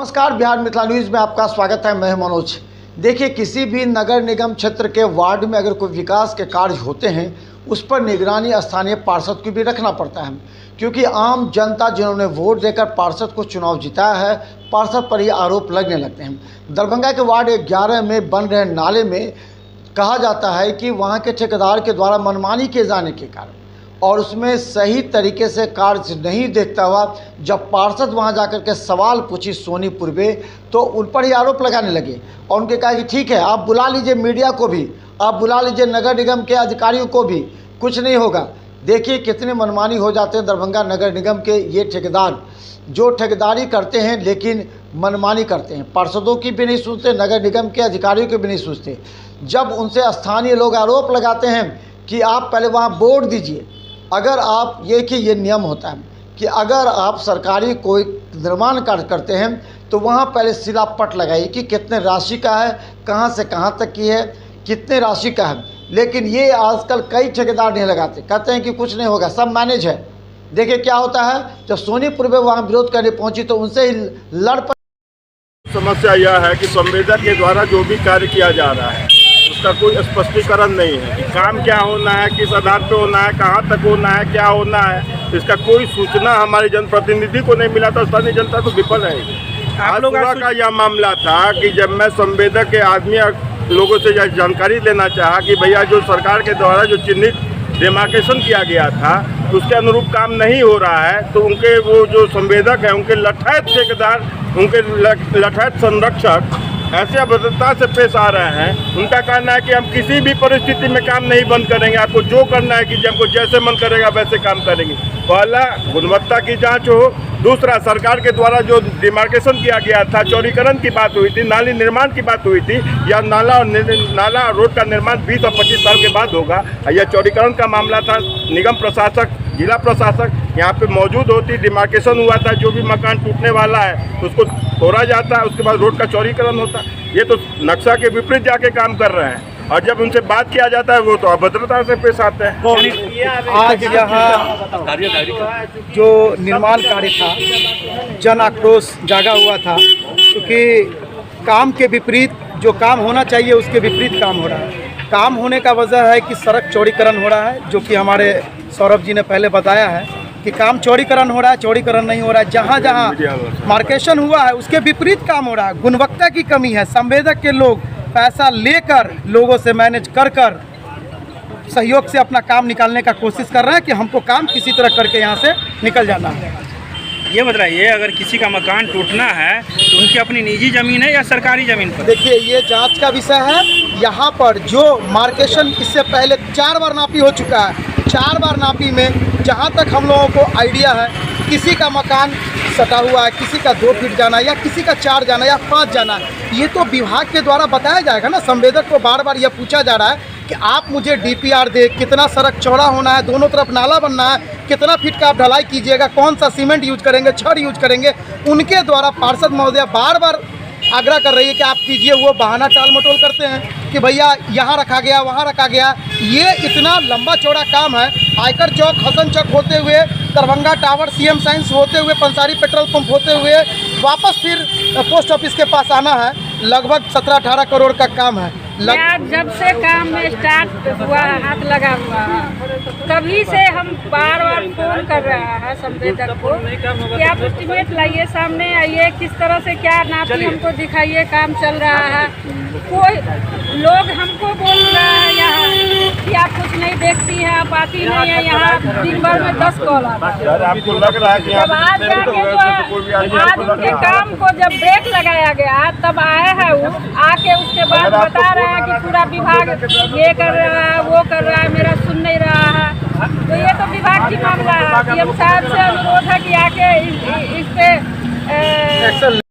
नमस्कार, बिहार मिथिला न्यूज़ में आपका स्वागत है। मैं मनोज। देखिए, किसी भी नगर निगम क्षेत्र के वार्ड में अगर कोई विकास के कार्य होते हैं, उस पर निगरानी स्थानीय पार्षद को भी रखना पड़ता है, क्योंकि आम जनता जिन्होंने वोट देकर पार्षद को चुनाव जिताया है, पार्षद पर ही आरोप लगने लगते हैं। दरभंगा के वार्ड 11 में बन रहे नाले में कहा जाता है कि वहाँ के ठेकेदार के द्वारा मनमानी किए जाने के कारण और उसमें सही तरीके से कार्य नहीं देखता हुआ जब पार्षद वहां जाकर के सवाल पूछी सोनी पूर्वे, तो उन पर ही आरोप लगाने लगे और उनके कहा कि ठीक है, आप बुला लीजिए मीडिया को भी, आप बुला लीजिए नगर निगम के अधिकारियों को भी, कुछ नहीं होगा। देखिए कितने मनमानी हो जाते हैं दरभंगा नगर निगम के ये ठेकेदार, जो ठेकेदारी करते हैं लेकिन मनमानी करते हैं, पार्षदों की भी नहीं सुनते, नगर निगम के अधिकारियों की भी नहीं सुनते। जब उनसे स्थानीय लोग आरोप लगाते हैं कि आप पहले वहाँ बोर्ड दीजिए, अगर आप ये नियम होता है कि अगर आप सरकारी कोई निर्माण कार्य करते हैं तो वहाँ पहले शिलापट लगाइए कि कितने राशि का है, कहाँ से कहाँ तक की है, कितने राशि का है। लेकिन ये आजकल कई ठेकेदार नहीं लगाते, कहते हैं कि कुछ नहीं होगा, सब मैनेज है। देखिए क्या होता है, जब सोनी पूर्वे वहाँ विरोध करने पहुँची तो उनसे ही लड़ पड़ी। समस्या यह है कि संवेदक के द्वारा जो भी कार्य किया जा रहा है उसका कोई स्पष्टीकरण नहीं है कि काम क्या होना है, किस आधार पे होना है, कहाँ तक होना है, क्या होना है, इसका कोई सूचना हमारे जनप्रतिनिधि को नहीं मिला। तो स्थानीय जनता तो विफल है। आप लोगों का यह मामला था कि जब मैं संवेदक के आदमी लोगों से यह जानकारी लेना चाहा कि भैया जो सरकार के द्वारा जो चिन्हित डिमार्केशन किया गया था उसके अनुरूप काम नहीं हो रहा है, तो उनके वो जो संवेदक हैं, उनके लठायत ठेकेदार, उनके लठायत संरक्षक ऐसे अभद्रता से पेश आ रहे हैं। उनका कहना है कि हम किसी भी परिस्थिति में काम नहीं बंद करेंगे, आपको जो करना है कि हमको जैसे मन करेगा वैसे काम करेंगे। पहला गुणवत्ता की जांच हो, दूसरा सरकार के द्वारा जो डिमार्केशन किया गया था, चौड़ीकरण की बात हुई थी, नाली निर्माण की बात हुई थी, या नाला रोड का निर्माण 20 और 25 साल के बाद होगा। यह चौड़ीकरण का मामला था, निगम प्रशासक, जिला प्रशासक यहाँ पे मौजूद होती, डिमार्केशन हुआ था, जो भी मकान टूटने वाला है उसको तोड़ा जाता है, उसके बाद रोड का चौड़ीकरण होता है। ये तो नक्शा के विपरीत जाके काम कर रहे हैं और जब उनसे बात किया जाता है वो तो अभद्रता से पेश आते हैं। आज यहाँ जो निर्माण कार्य था, जन आक्रोश जागा हुआ था, क्योंकि काम के विपरीत, जो काम होना चाहिए उसके विपरीत काम हो रहा है। काम होने का वजह है कि सड़क चौड़ीकरण हो रहा है, जो कि हमारे सौरभ जी ने पहले बताया है कि काम चौड़ीकरण हो रहा है, चौड़ीकरण नहीं हो रहा है। जहाँ जहाँ मार्केशन हुआ है उसके विपरीत काम हो रहा है। गुणवत्ता की कमी है। संवेदक के लोग पैसा लेकर लोगों से मैनेज कर सहयोग से अपना काम निकालने का कोशिश कर रहे हैं कि हमको काम किसी तरह करके यहाँ से निकल जाना है। ये बताइए, अगर किसी का मकान टूटना है तो उनकी अपनी निजी ज़मीन है या सरकारी ज़मीन पर? देखिए, ये जांच का विषय है। यहाँ पर जो मार्केशन इससे पहले 4 बार नापी हो चुका है। 4 बार नापी में जहाँ तक हम लोगों को आइडिया है, किसी का मकान सटा हुआ है, किसी का 2 फीट जाना है, या किसी का 4 जाना है या 5 जाना है, ये तो विभाग के द्वारा बताया जाएगा ना। संवेदक को बार बार यह पूछा जा रहा है कि आप मुझे DPR दे, कितना सड़क चौड़ा होना है, दोनों तरफ नाला बनना है, कितना फीट का आप ढलाई कीजिएगा, कौन सा सीमेंट यूज करेंगे, छड़ यूज करेंगे। उनके द्वारा पार्षद महोदया बार बार आग्रह कर रही है कि आप कीजिए। वो बहाना टाल मटोल करते हैं कि भैया यहाँ रखा गया, वहाँ रखा गया। ये इतना लंबा चौड़ा काम है। आयकर चौक, हसन चौक होते हुए, दरभंगा टावर, CM साइंस होते हुए, पंसारी पेट्रोल पंप होते हुए वापस फिर पोस्ट ऑफिस के पास आना है। लगभग 17-18 करोड़ का काम है। जब से काम में स्टार्ट हुआ, हाथ लगा हुआ है, तभी से हम बार बार फोन कर रहे हैं संवेदक को कि आप एस्टीमेट लाइए, सामने आइए, किस तरह से क्या नापी हमको दिखाइए, काम चल रहा है। कोई लोग हमको बोल रहा है यहाँ कि आप कुछ नहीं देखती हैं, आप आती नहीं है यहाँ, दिन भर में 10 कॉल आता है। जब आज जाके जो आज उनके काम को जब ब्रेक लगाया गया तब आए हैं वो, आके उसके बाद बता रहे हैं कि पूरा विभाग ये कर रहा है, वो कर रहा है, मेरा सुन नहीं रहा है। तो ये तो विभाग की मामला है। CM साहब से अनुरोध है कि आके इस पे